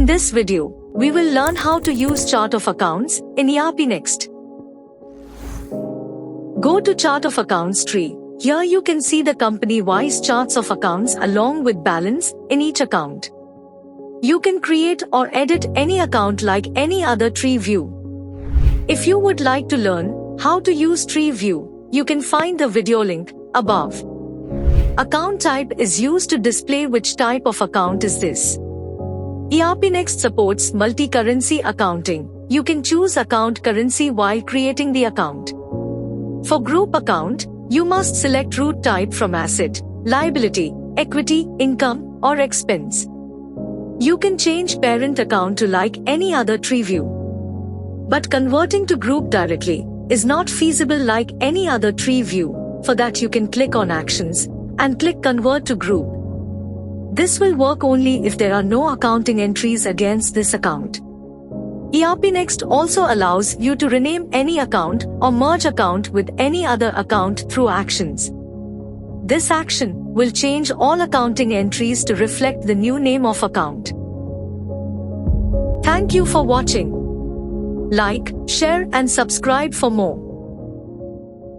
In this video, we will learn how to use Chart of Accounts in ERP Next. Go to Chart of Accounts tree. Here you can see the company-wise charts of accounts along with balance in each account. You can create or edit any account like any other tree view. If you would like to learn how to use tree view, you can find the video link above. Account type is used to display which type of account is this. ERP Next supports multi-currency accounting. You can choose account currency while creating the account. For group account, you must select root type from asset, liability, equity, income, or expense. You can change parent account to like any other tree view. But converting to group directly is not feasible like any other tree view. For that you can click on Actions and click Convert to Group. This will work only if there are no accounting entries against this account. ERP Next also allows you to rename any account or merge account with any other account through actions. This action will change all accounting entries to reflect the new name of account. Thank you for watching. Like, share and subscribe for more.